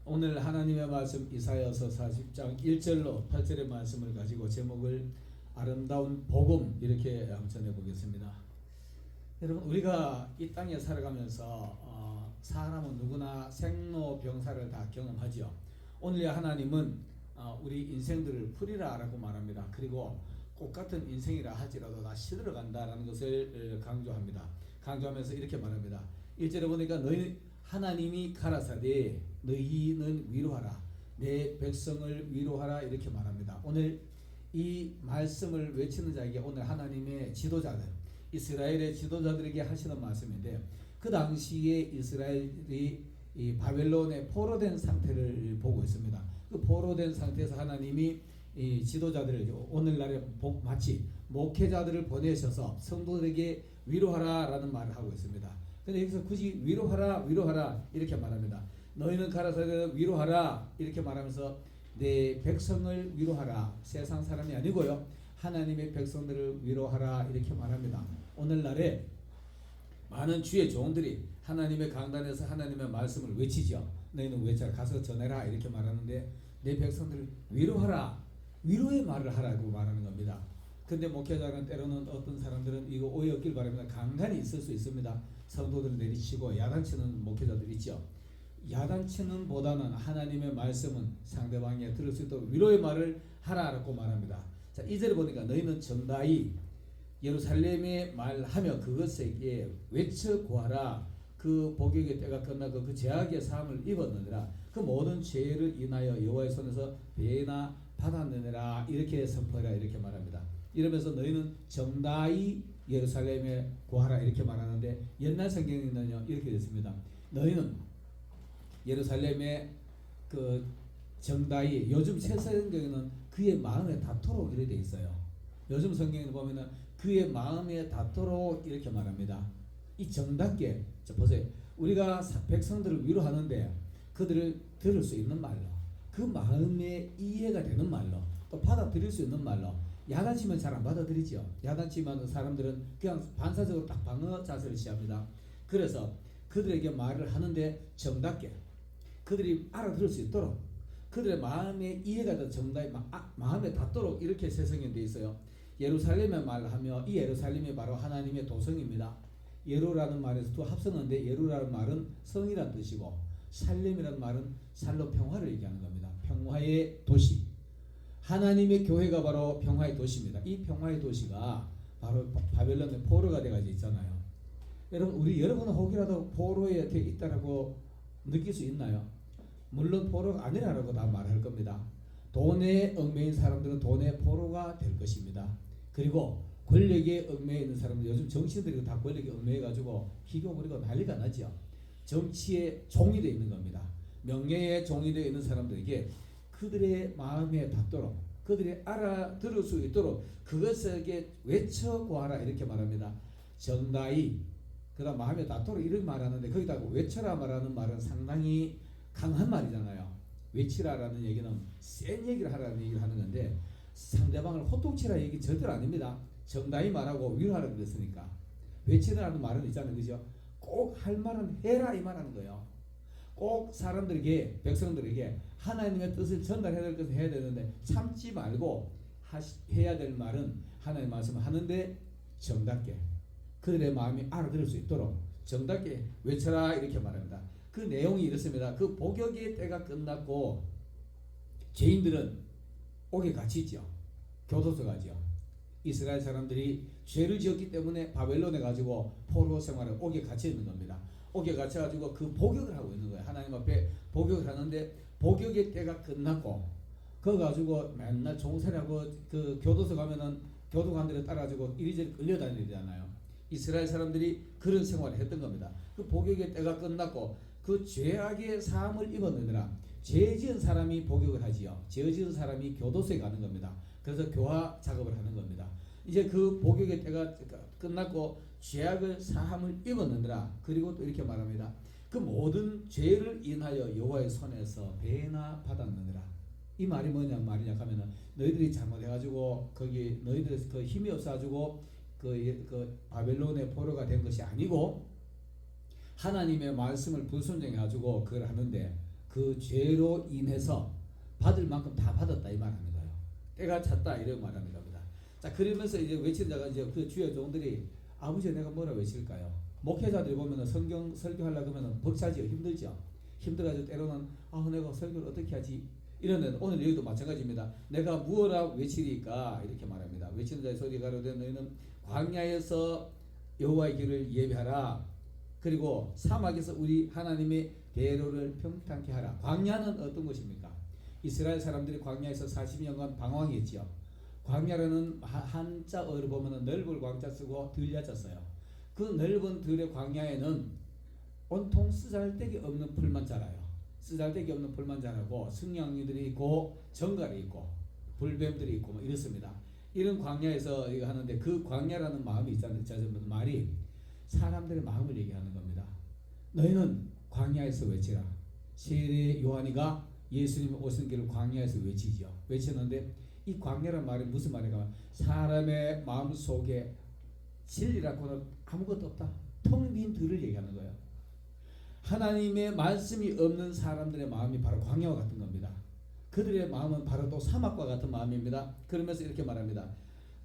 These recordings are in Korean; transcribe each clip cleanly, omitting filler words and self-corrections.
오늘 하나님의 말씀 이사야서 40장 1절로 8절의 말씀을 가지고 제목을 아름다운 복음 이렇게 전해 보겠습니다. 여러분, 우리가 이 땅에 살아가면서 사람은 누구나 생로병사를 다 경험하죠. 오늘 하나님은 우리 인생들을 풀이라라고 말합니다. 그리고 똑같은 인생이라 할지라도 다 시들어간다라는 것을 강조합니다. 강조하면서 이렇게 말합니다. 1절에 보니까 너희 하나님이 가라사대 너희는 위로하라, 내 백성을 위로하라 이렇게 말합니다. 오늘 이 말씀을 외치는 자에게 오늘 하나님의 지도자들, 이스라엘의 지도자들에게 하시는 말씀인데, 그 당시에 이스라엘이 이 바벨론에 포로된 상태를 보고 있습니다. 그 포로된 상태에서 하나님이 이 지도자들을 오늘날에 마치 목회자들을 보내셔서 성도들에게 위로하라라는 말을 하고 있습니다. 근데 여기서 굳이 위로하라 이렇게 말합니다. 너희는 가라사대 위로하라 이렇게 말하면서 내 백성을 위로하라, 세상 사람이 아니고요 하나님의 백성들을 위로하라 이렇게 말합니다. 오늘날에 많은 주의 종들이 하나님의 강단에서 하나님의 말씀을 외치죠. 너희는 외쳐라, 가서 전해라 이렇게 말하는데 내 백성들을 위로하라, 위로의 말을 하라고 말하는 겁니다. 근데 목회자는 때로는 어떤 사람들은 이거 오해 없길 바랍니다. 강단이 있을 수 있습니다. 성도들을 내리치고 야단치는 목회자들 있죠. 야단치는 보다는 하나님의 말씀은 상대방이 들을 수 있도록 위로의 말을 하라라고 말합니다. 자, 2절에 보니까 너희는 정다이 예루살렘에 말하며 그것에게 외쳐 구하라. 그 복역의 때가 끝나고 그 죄악의 사함을 입었느니라. 그 모든 죄를 인하여 여호와의 손에서 배나 받았느니라. 이렇게 선포해라 이렇게 말합니다. 이러면서 너희는 정다이 예루살렘에 구하라 이렇게 말하는데, 옛날 성경에는요 이렇게 됐습니다. 너희는 예루살렘에 그 정다이, 요즘 새 성경에는 그의 마음에 닿도록 이렇게 돼 있어요. 요즘 성경에 보면은 그의 마음에 닿도록 이렇게 말합니다. 이 정답게, 자 보세요. 우리가 백성들을 위로하는데 그들을 들을 수 있는 말로, 그 마음에 이해가 되는 말로, 또 받아들일 수 있는 말로. 야단치면 잘 안 받아들이죠. 야단치면 사람들은 그냥 반사적으로 딱 방어 자세를 취합니다. 그래서 그들에게 말을 하는데 정답게 그들이 알아들을 수 있도록, 그들의 마음에 이해가 돼 정답이 마음에 닿도록 이렇게 세성이 되어 있어요. 예루살렘에 말하며 이 예루살렘이 바로 하나님의 도성입니다. 예루라는 말에서 두 합성어인데, 예루라는 말은 성이라는 뜻이고 살렘이라는 말은 살로 평화를 얘기하는 겁니다. 평화의 도시, 하나님의 교회가 바로 평화의 도시입니다. 이 평화의 도시가 바로 바벨론의 포로가 돼가지고 있잖아요. 여러분, 여러분은 혹이라도 포로에 있다라고 느낄 수 있나요? 물론 포로가 아니라고 다 말할 겁니다. 돈에 얽매인 사람들은 돈의 포로가 될 것입니다. 그리고 권력에 얽매여 있는 사람들, 요즘 정치인들이 다 권력에 얽매여가지고 기교 부리고 난리가 나죠. 정치의 종이 되어 있는 겁니다. 명예의 종이 되어 있는 사람들에게 그들의 마음에 닿도록, 그들이 알아들을 수 있도록 그것에게 외쳐 구하라 이렇게 말합니다. 정다이, 그다음 마음에 닿도록 이렇게 말하는데, 거기다가 외쳐라 말하는 말은 상당히 강한 말이잖아요. 외치라라는 얘기는 센 얘기를 하라는 얘기를 하는 건데, 상대방을 호통치라 얘기 절대로 아닙니다. 정다이 말하고 위로하라 그랬으니까. 외치라는 말은 있잖아요, 그죠? 꼭 할 말은 해라 이 말하는 거예요. 꼭 사람들에게, 백성들에게 하나님의 뜻을 전달해야 될 것을 해야 되는데 참지 말고 해야 될 말은 하나님의 말씀을 하는데 정답게 그들의 마음이 알아들을 수 있도록 정답게 외쳐라 이렇게 말합니다. 그 내용이 이렇습니다. 그 복역의 때가 끝났고 죄인들은 옥에 갇혀 있죠. 교도소 가죠. 이스라엘 사람들이 죄를 지었기 때문에 바벨론에 가지고 포로 생활을 옥에 갇혀 있는 겁니다. 옥에 갇혀가지고 그 복역을 하고 있는 거예요. 하나님 앞에 복역을 하는데, 복역의 때가 끝났고 그거 가지고 맨날 종살이하고 그 교도소 가면은 교도관들에 따라가지고 이리저리 끌려다니잖아요. 이스라엘 사람들이 그런 생활을 했던 겁니다. 그 복역의 때가 끝났고 그 죄악의 사함을 입었느니라. 죄 지은 사람이 복역을 하지요. 죄 지은 사람이 교도소에 가는 겁니다. 그래서 교화 작업을 하는 겁니다. 이제 그 복역의 때가 끝났고 죄악을 사함을 입었느니라. 그리고 또 이렇게 말합니다. 그 모든 죄를 인하여 여호와의 손에서 배나 받았느니라. 이 말이 말이냐 하면은, 너희들이 잘못해가지고 거기 너희들의 그 힘이 없어가지고 그 바벨론의 포로가 된 것이 아니고 하나님의 말씀을 불순종해가지고 그걸 하는데, 그 죄로 인해서 받을 만큼 다 받았다 이 말하는 거예요. 때가 찼다 이런 말하는 겁니다. 자, 그러면서 이제 외치는 자가 이제 그 주의 종들이 아버지 내가 뭐라 외칠까요? 목회자들이 보면은 성경 설교하려고 하면은 벅차지요. 힘들죠. 힘들어가지고 때로는 내가 설교를 어떻게 하지? 이러는 오늘 여기도 마찬가지입니다. 내가 무엇라 외치리까 이렇게 말합니다. 외치는 자의 소리 가로되 너희는 광야에서 여호와의 길을 예비하라. 그리고 사막에서 우리 하나님의 대로를 평탄케 하라. 광야는 어떤 것입니까? 이스라엘 사람들이 광야에서 40년간 방황했지요. 광야라는 한자어를 보면 넓을 광자 쓰고 들야자 써요. 그 넓은 들의 광야에는 온통 쓰잘데기 없는 풀만 자라요. 쓰잘데기 없는 풀만 자라고 승냥이들이 있고 정갈이 있고 불뱀들이 있고 뭐 이렇습니다. 이런 광야에서 이거 하는데 그 광야라는 마음이 있잖아요. 말이 사람들의 마음을 얘기하는 겁니다. 너희는 광야에서 외치라. 세례 요한이가 예수님 오신 길을 광야에서 외치죠. 외치는데 이 광야란 말이 무슨 말인가? 사람의 마음 속에 진리라고는 아무것도 없다. 텅 빈 들을 얘기하는 거예요. 하나님의 말씀이 없는 사람들의 마음이 바로 광야와 같은 겁니다. 그들의 마음은 바로 또 사막과 같은 마음입니다. 그러면서 이렇게 말합니다.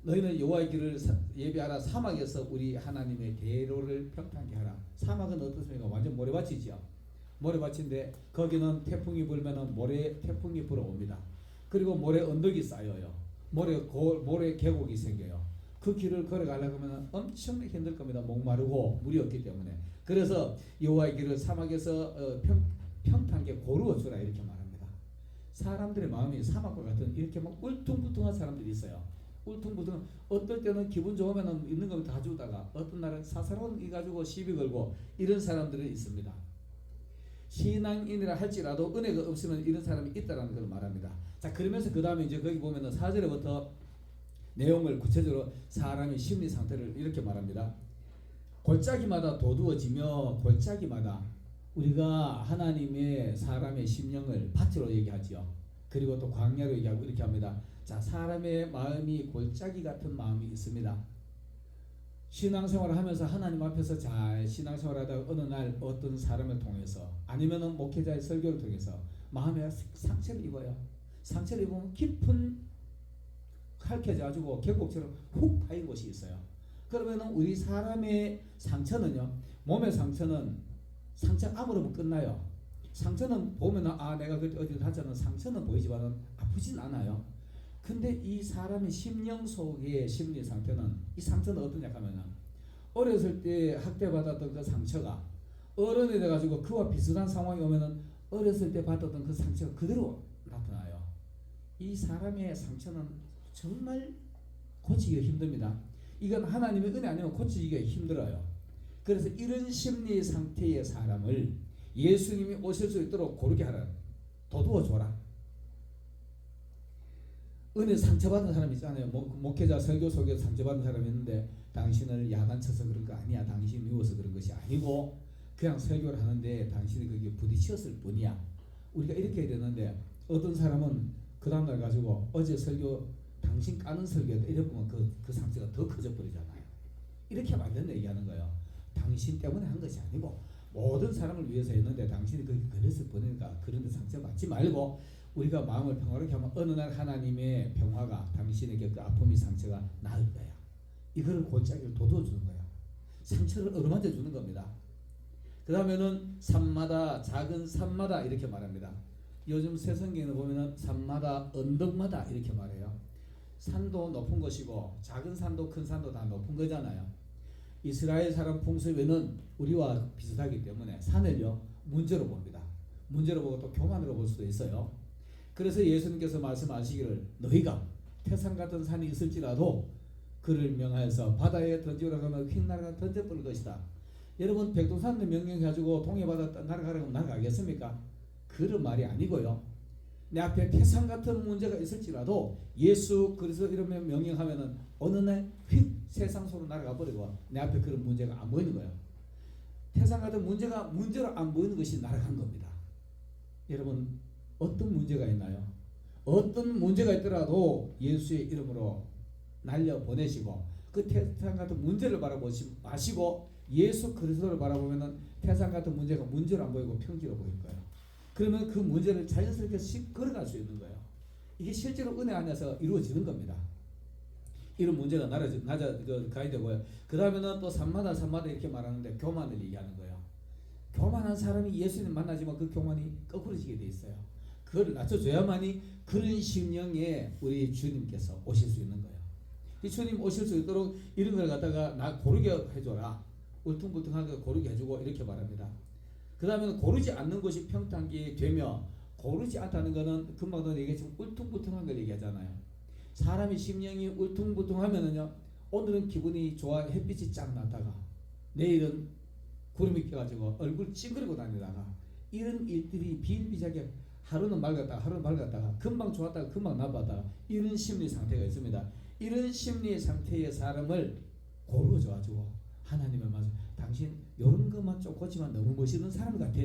너희는 여호와의 길을 예비하라. 사막에서 우리 하나님의 대로를 평탄케 하라. 사막은 어떻습니까? 완전 모래밭이죠. 모래밭인데 거기는 태풍이 불면은 태풍이 불어옵니다. 그리고 모래 언덕이 쌓여요. 모래 계곡이 생겨요. 그 길을 걸어가려고 하면 엄청나게 힘들 겁니다. 목마르고 물이 없기 때문에. 그래서 여호와의 길을 사막에서 평탄하게 고루어 주라 이렇게 말합니다. 사람들의 마음이 사막과 같은 이렇게 막 울퉁불퉁한 사람들이 있어요. 울퉁불퉁. 어떨 때는 기분 좋으면 있는 거 다 주다가 어떤 날은 사사로운 이 가지고 시비 걸고 이런 사람들이 있습니다. 신앙인이라 할지라도 은혜가 없으면 이런 사람이 있다라는 걸 말합니다. 자, 그러면서 그 다음에 이제 거기 보면은 4절부터 내용을 구체적으로 사람의 심리 상태를 이렇게 말합니다. 골짜기마다 도두어지며 골짜기마다 우리가 하나님의 사람의 심령을 밭으로 얘기하지요. 그리고 또 광야로 얘기하고 이렇게 합니다. 자, 사람의 마음이 골짜기 같은 마음이 있습니다. 신앙생활을 하면서 하나님 앞에서 잘 신앙생활하다가 어느 날 어떤 사람을 통해서 아니면은 목회자의 설교를 통해서 마음에 상처를 입어요. 상처를 입으면 깊은 칼켜져 가지고 계곡처럼 훅 파인 곳이 있어요. 그러면은 우리 사람의 상처는요, 몸의 상처는 상처 아무르면 끝나요. 상처는 보면은 내가 그때 어디 다쳤는 상처는 보이지만은 아프진 않아요. 근데 이 사람의 심령 속의 심리 상태는, 이 상처는 어떠냐 하면은 어렸을 때 학대받았던 그 상처가 어른이 돼가지고 그와 비슷한 상황이 오면은 어렸을 때 받았던 그 상처가 그대로 나타나요. 이 사람의 상처는 정말 고치기가 힘듭니다. 이건 하나님의 은혜 아니면 고치기가 힘들어요. 그래서 이런 심리 상태의 사람을 예수님이 오실 수 있도록 고르게 하라. 도두어 줘라. 은혜 상처받은 사람 있잖아요. 목회자 설교 속에서 상처받은 사람이 있는데 당신을 야단쳐서 그런 거 아니야. 당신이 미워서 그런 것이 아니고 그냥 설교를 하는데 당신이 그게 부딪혔을 뿐이야. 우리가 이렇게 해야 되는데 어떤 사람은 그 다음날 가지고 어제 설교 당신 까는 설교다 이래 보면 그 상처가 더 커져 버리잖아요. 이렇게 하면 안 된다 얘기하는 거예요. 당신 때문에 한 것이 아니고 모든 사람을 위해서 했는데 당신이 그게 그랬을 뿐이니까 그런 데 상처받지 말고 우리가 마음을 평화롭게 하면 어느 날 하나님의 평화가 당신에게 그 아픔이 상처가 나을 거야. 이거를 골짜기를 돋워 주는 거야. 상처를 어루만져 주는 겁니다. 그 다음에는 산마다 작은 산마다 이렇게 말합니다. 요즘 새 성경에 보면은 산마다 언덕마다 이렇게 말해요. 산도 높은 것이고 작은 산도 큰 산도 다 높은 거잖아요. 이스라엘 사람 풍습에는 우리와 비슷하기 때문에 산을요 문제로 봅니다. 문제로 보고 또 교만으로 볼 수도 있어요. 그래서 예수님께서 말씀하시기를 너희가 태산 같은 산이 있을지라도 그를 명하여서 바다에 던지라고 하면 휙날아가 던져버릴 것이다. 여러분 백두산을 명령해가지고 동해바다 날아가라고 날아가겠습니까? 그런 말이 아니고요. 내 앞에 태산 같은 문제가 있을지라도 예수 그리스도 이름을 명령하면은 어느 날 휙 세상 속으로 날아가 버리고 내 앞에 그런 문제가 안 보이는 거예요. 태산 같은 문제가 문제로 안 보이는 것이 날아간 겁니다. 여러분 어떤 문제가 있나요? 어떤 문제가 있더라도 예수의 이름으로 날려 보내시고 그 태산 같은 문제를 바라보지 마시고 예수 그리스도를 바라보면은 태산 같은 문제가 문제로 안 보이고 평지로 보일 거예요. 그러면 그 문제를 자연스럽게 걸어갈 수 있는 거예요. 이게 실제로 은혜 안에서 이루어지는 겁니다. 이런 문제가 가야 되고요. 그 다음에는 또 산마다 이렇게 말하는데 교만을 얘기하는 거예요. 교만한 사람이 예수님 만나지만 그 교만이 거꾸로지게 돼 있어요. 그걸 낮춰줘야만이 그런 심령에 우리 주님께서 오실 수 있는 거예요. 이 주님 오실 수 있도록 이런 걸 갖다가 나 고르게 해줘라. 울퉁불퉁한 거 고르게 해주고 이렇게 말합니다. 그 다음에는 고르지 않는 것이 평탄기 되며, 고르지 않다는 것은 금방도 얘기했지만 울퉁불퉁한 걸 얘기하잖아요. 사람이 심령이 울퉁불퉁하면은요, 오늘은 기분이 좋아 햇빛이 쫙 나다가 내일은 구름이 껴가지고 얼굴 찡그리고 다니다가, 이런 일들이 비일비재하게 하루는 맑았다가 금방 좋았다가 금방 나빴다가 이런 심리 상태가 있습니다. 이런 심리 상태의 사람을 고르줘가지고 하나님의 말씀, 당신 이런 것만 좀 고치면 너무 멋있는 사람 같아.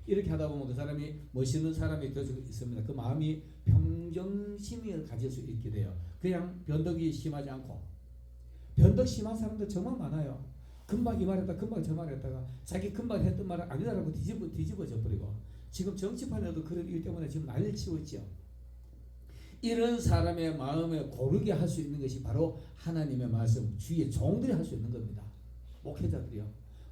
이렇게 하다 보면 그 사람이 멋있는 사람이 될 수 있습니다. 그 마음이 평정심을 가질 수 있게 돼요. 그냥 변덕이 심하지 않고. 변덕 심한 사람들 정말 많아요. 금방 이 말했다 금방 저 말했다가 자기 금방 했던 말을 아니다라고 뒤집어져 버리고, 지금 정치판에도 그런 이유 때문에 지금 난리를 치고 있죠. 이런 사람의 마음에 고르게 할 수 있는 것이 바로 하나님의 말씀, 주의 종들이 할 수 있는 겁니다.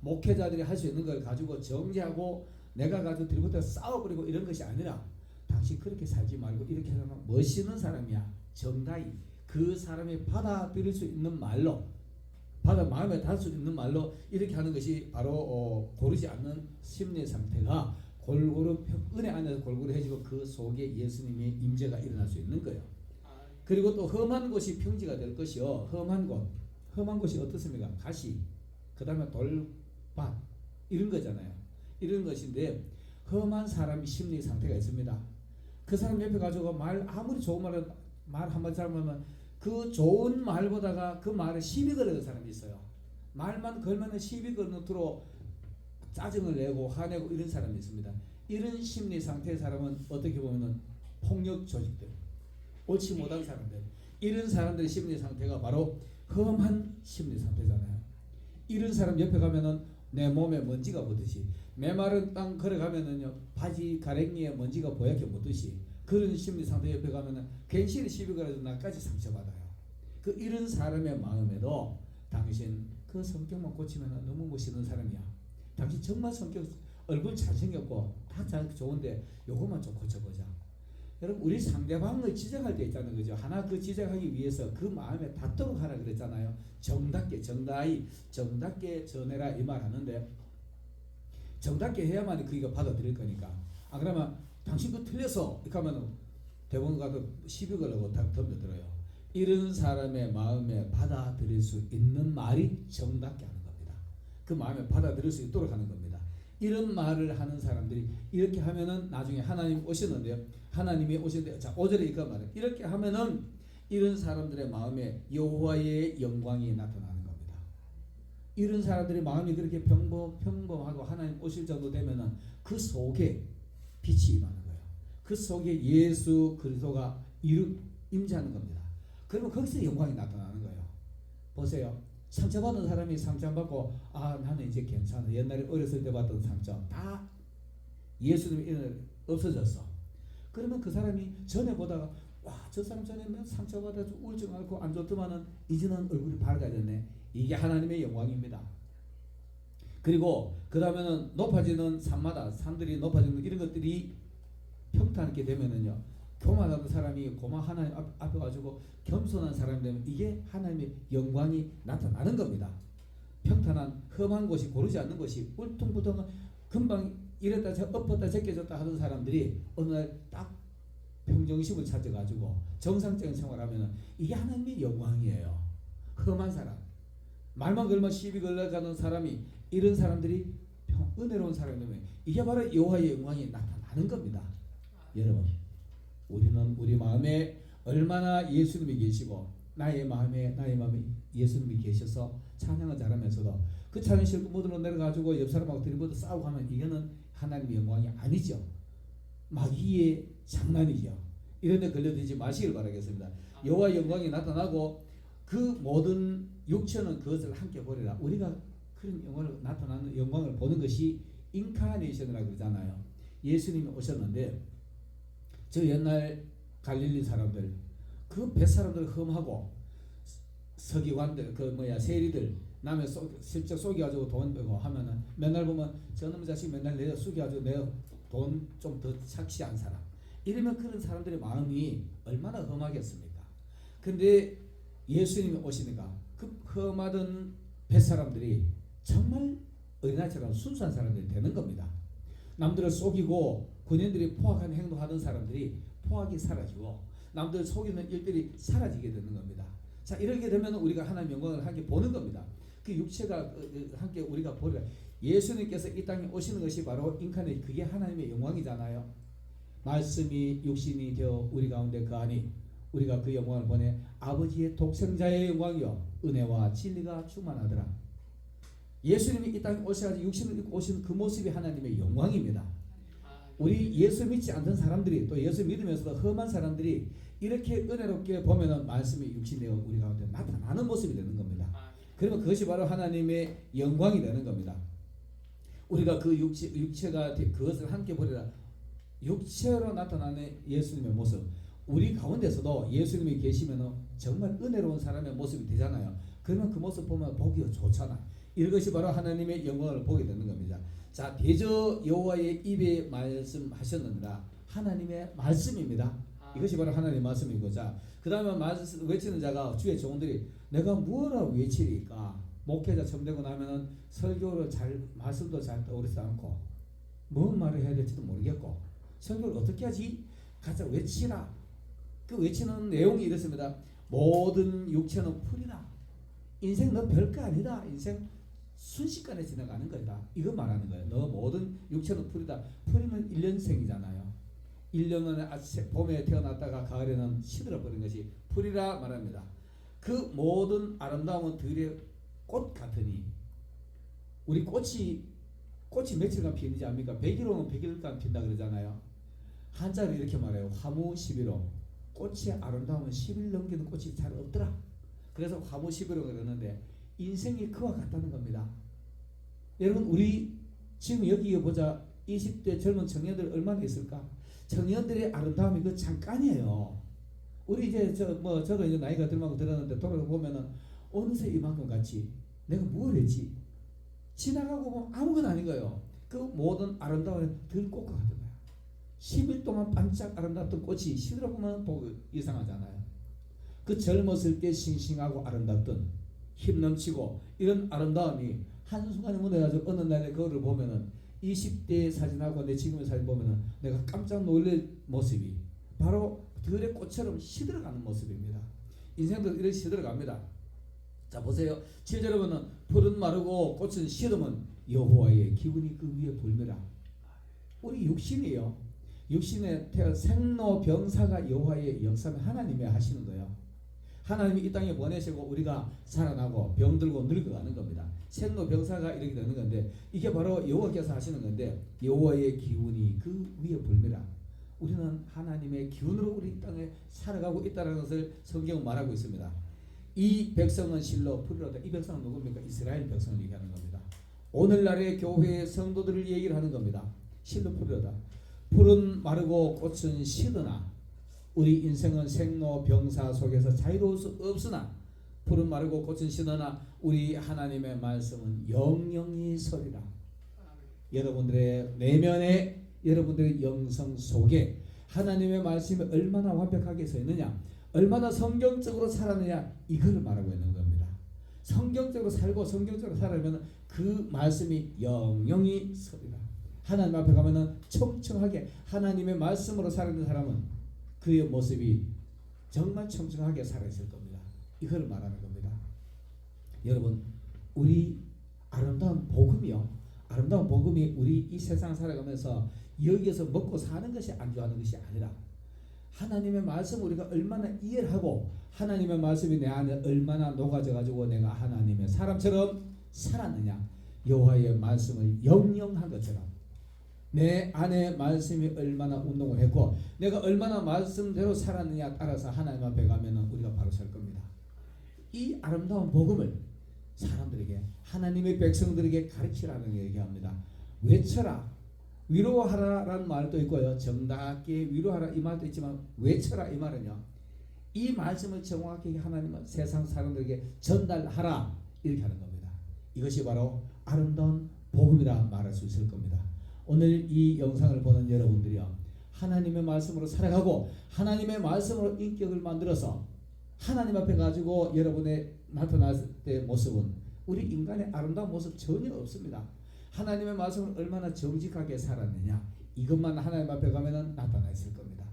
목회자들이 할 수 있는 걸 가지고 정죄하고 내가 가지고 들고부터 싸워버리고 이런 것이 아니라, 당신 그렇게 살지 말고 이렇게 하면 멋있는 사람이야. 정다이 그 사람이 받아들일 수 있는 말로, 마음에 닿을 수 있는 말로 이렇게 하는 것이 바로 고르지 않는 심리 상태가 골고루 은혜 안에서 골고루 해지고 그 속에 예수님의 임재가 일어날 수 있는 거예요. 그리고 또 험한 곳이 평지가 될 것이요. 험한 곳이 어떻습니까? 가시, 그 다음에 돌밭 이런 거잖아요. 이런 것인데, 험한 사람이 심리 상태가 있습니다. 그 사람 옆에 가지고 아무리 좋은 말 한마디 잘못하면 그 좋은 말보다가 그 말에 시비 걸는 사람이 있어요. 말만 걸면 시비 걸는 투로 짜증을 내고 화내고 이런 사람이 있습니다. 이런 심리 상태의 사람은 어떻게 보면 폭력 조직들, 옳지 못한 사람들, 이런 사람들의 심리 상태가 바로 험한 심리 상태잖아요. 이런 사람 옆에 가면은 내 몸에 먼지가 묻듯이, 메마른 땅 걸어가면은요 바지 가랭이에 먼지가 보얗게 묻듯이, 그런 심리 상태 옆에 가면은 괜시리 시비 걸어서 나까지 상처받아요. 이런 사람의 마음에도 당신 그 성격만 고치면 너무 멋있는 사람이야. 당신 정말 성격, 얼굴 잘생겼고 다 잘 좋은데 요것만 좀 고쳐보자. 여러분, 우리 상대방을 지적할 때 있잖아요. 그죠? 하나 그 지적하기 위해서 그 마음에 닿도록 하라 그랬잖아요. 정답게 전해라 이 말 하는데, 정답게 해야만 그이가 받아들일 거니까. 그러면 당신 그 틀렸어 이렇게 하면 대부분 가서 시비 걸려고 덤벼들어요. 이런 사람의 마음에 받아들일 수 있는 말이 정답게 하는 겁니다. 그 마음에 받아들일 수 있도록 하는 겁니다. 이런 말을 하는 사람들이 이렇게 하면은 나중에 하나님 오시는데요. 하나님이 오시는데, 자 5절에 이렇게 말해요. 이렇게 하면은 이런 사람들의 마음에 여호와의 영광이 나타나는 겁니다. 이런 사람들의 마음이 그렇게 평범하고 하나님 오실 정도 되면은 그 속에 빛이 임하는 거예요. 그 속에 예수 그리스도가 임재하는 겁니다. 그러면 거기서 영광이 나타나는 거예요. 보세요. 상처받은 사람이 상처 안 받고 나는 이제 괜찮아. 옛날에 어렸을 때 받던 상처 다 예수님이 없어졌어. 그러면 그 사람이 전에 보다가 저 사람 전에 상처받아서 우울증 앓고 안 좋더만은 이제는 얼굴이 밝아졌네. 이게 하나님의 영광입니다. 그리고 그 다음에는 높아지는 산들이 높아지는 이런 것들이 평탄하게 되면은요, 교만하는 사람이 하나님 앞에 가지고 겸손한 사람이 되면 이게 하나님의 영광이 나타나는 겁니다. 평탄한 험한 곳이, 고르지 않는 곳이, 울퉁불퉁한 금방 이랬다 엎었다 제껴졌다 하던 사람들이 어느 날 딱 평정심을 찾아가지고 정상적인 생활하면은 이게 하나님의 영광이에요. 험한 사람, 말만 걸면 시비 걸려가는 사람이, 이런 사람들이 은혜로운 사람이 되면 이게 바로 여호와의 영광이 나타나는 겁니다. 여러분, 우리는 우리 마음에 얼마나 예수님이 계시고 나의 마음에 예수님이 계셔서 찬양을 잘하면서도 그 찬양 실고 무드로 내려가지고 옆 사람하고 들이부터 싸우고 하면 이거는 하나님의 영광이 아니죠. 마귀의 장난이죠. 이런 데 걸려들지 마시길 바라겠습니다. 여호와의 영광이 나타나고 그 모든 육체는 그것을 함께 보리라. 우리가 그런 영광을 나타나는 영광을 보는 것이 인카네이션이라고 그러잖아요. 예수님이 오셨는데 저 옛날 갈릴리 사람들 그 뱃사람들 험하고 서기관들 세리들 남의 실적 속여가지고 돈 벌고 하면은 맨날 보면 저놈의 자식 맨날 내 속여가지고 내 돈 좀 더 착시한 사람 이러면 그런 사람들의 마음이 얼마나 험하겠습니까? 근데 예수님이 오시니까 그 험하던 뱃사람들이 정말 어린아이처럼 순수한 사람들이 되는 겁니다. 남들을 속이고 군인들이 포악한 행동하던 사람들이 포악이 사라지고 남들을 속이는 일들이 사라지게 되는 겁니다. 자, 이렇게 되면 우리가 하나님의 영광을 함께 보는 겁니다. 그 육체가 함께 우리가 보리라. 예수님께서 이 땅에 오시는 것이 바로 인카네 그게 하나님의 영광이잖아요. 말씀이 육신이 되어 우리 가운데 거하니 우리가 그 영광을 보내 아버지의 독생자의 영광이요 은혜와 진리가 충만하더라. 예수님이 이 땅에 오셔가지고 육신을 입고 오신 그 모습이 하나님의 영광입니다. 우리 예수 믿지 않는 사람들이 또 예수 믿으면서도 험한 사람들이 이렇게 은혜롭게 보면은 말씀이 육신되어 우리 가운데 나타나는 모습이 되는 겁니다. 그러면 그것이 바로 하나님의 영광이 되는 겁니다. 우리가 그 육체가 그것을 함께 보리라. 육체로 나타나는 예수님의 모습 우리 가운데서도 예수님이 계시면 정말 은혜로운 사람의 모습이 되잖아요. 그러면 그 모습 보면 보기가 좋잖아. 이것이 바로 하나님의 영광을 보게 되는 겁니다. 자, 대저 여호와의 입에 말씀하셨느니라. 하나님의 말씀입니다. 이것이 바로 하나님의 말씀이고, 자, 그 다음에 말씀 외치는 자가 주의 종들이 내가 무엇라 외치리까? 목회자 처음 되고 나면은 설교를 말씀도 잘 떠오르지 않고 뭔 말을 해야 될지도 모르겠고 설교를 어떻게 하지? 가자 외치라. 그 외치는 내용이 이렇습니다. 모든 육체는 풀이다. 인생 너 별거 아니다. 인생 순식간에 지나가는 거다. 이거 말하는 거예요. 너 모든 육체는 풀이다. 풀이는 1년생이잖아요. 1년은 봄에 태어났다가 가을에는 시들어버린 것이 풀이라 말합니다. 그 모든 아름다움은 들의 꽃 같으니 우리 꽃이 며칠간 피는지 압니까? 100일 오면 100일간 핀다 그러잖아요. 한자로 이렇게 말해요. 화무 11호. 꽃이 아름다우면 10일 넘기는 꽃이 잘 없더라. 그래서 화무 11호 그러는데 인생이 그와 같다는 겁니다. 여러분 우리 지금 여기 보자 20대 젊은 청년들 얼마나 있을까? 청년들의 아름다움이 그 잠깐이에요. 우리 이제 저도 이제 나이가 들만큼 들었는데 돌아보면은 어느새 이만큼 같이 내가 뭘 했지? 지나가고 보면 아무것도 아닌 거예요. 그 모든 아름다움은 들꽃과 같은 거야. 10일 동안 반짝 아름답던 꽃이 시들어보면 보고 이상하잖아요. 그 젊었을 때 싱싱하고 아름답던 힘넘치고 이런 아름다움이 한순간에 무너져가지고 어느 날에 그거를 보면은 20대 사진하고 내 지금의 사진 보면은 내가 깜짝 놀랄 모습이 바로 들의 꽃처럼 시들어가는 모습입니다. 인생도 이렇게 시들어갑니다. 자 보세요. 7절에 보면 풀은 마르고 꽃은 시들면 여호와의 기운이 그 위에 불매라. 우리 육신이에요. 육신의 생로병사가 여호와의 역사는 하나님이 하시는 거예요. 하나님이 이 땅에 보내시고 우리가 살아나고 병들고 늙어가는 겁니다. 생로병사가 이렇게 되는 건데 이게 바로 여호와께서 하시는 건데 여호와의 기운이 그 위에 불매라. 우리는 하나님의 기운으로 우리 땅에 살아가고 있다는 것을 성경은 말하고 있습니다. 이 백성은 실로 풀이로다. 이 백성은 누굽니까? 이스라엘 백성을 얘기하는 겁니다. 오늘날의 교회의 성도들을 얘기를 하는 겁니다. 실로 풀이로다. 풀은 마르고 꽃은 시드나 우리 인생은 생로병사 속에서 자유로울 수 없으나 풀은 마르고 꽃은 시드나 우리 하나님의 말씀은 영영이 서리라. 여러분들의 내면에 여러분들의 영성 속에 하나님의 말씀이 얼마나 완벽하게 서 있느냐, 얼마나 성경적으로 살았느냐, 이걸 말하고 있는 겁니다. 성경적으로 살고 성경적으로 살아면 그 말씀이 영영이 서리라. 하나님 앞에 가면은 청청하게 하나님의 말씀으로 살아있는 사람은 그의 모습이 정말 청청하게 살아있을 겁니다. 이걸 말하는 겁니다. 여러분 우리 아름다운 복음이요, 아름다운 복음이 우리 이 세상 살아가면서 여기에서 먹고 사는 것이 안주하는 것이 아니라 하나님의 말씀을 우리가 얼마나 이해를 하고 하나님의 말씀이 내 안에 얼마나 녹아져 가지고 내가 하나님의 사람처럼 살았느냐, 여호와의 말씀을 영영한 것처럼 내 안에 말씀이 얼마나 운동을 했고 내가 얼마나 말씀대로 살았느냐 따라서 하나님 앞에 가면은 우리가 바로 설 겁니다. 이 아름다운 복음을 사람들에게, 하나님의 백성들에게 가르치라는 얘기합니다. 외쳐라. 위로하라라는 말도 있고요. 정답게 위로하라 이 말도 있지만 외쳐라 이 말은요. 이 말씀을 정확하게 하나님은 세상 사람들에게 전달하라 이렇게 하는 겁니다. 이것이 바로 아름다운 복음이라 말할 수 있을 겁니다. 오늘 이 영상을 보는 여러분들이요. 하나님의 말씀으로 살아가고 하나님의 말씀으로 인격을 만들어서 하나님 앞에 가지고 여러분의 나타났을 때의 모습은 우리 인간의 아름다운 모습 전혀 없습니다. 하나님의 말씀을 얼마나 정직하게 살았느냐 이것만 하나님 앞에 가면은 나타나 있을 겁니다.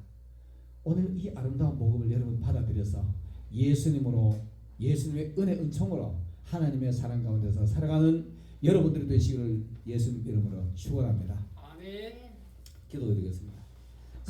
오늘 이 아름다운 복음을 여러분 받아들여서 예수님으로 예수님의 은혜 은총으로 하나님의 사랑 가운데서 살아가는 여러분들이 되시기를 예수님 이름으로 축원합니다. 아멘. 기도드리겠습니다.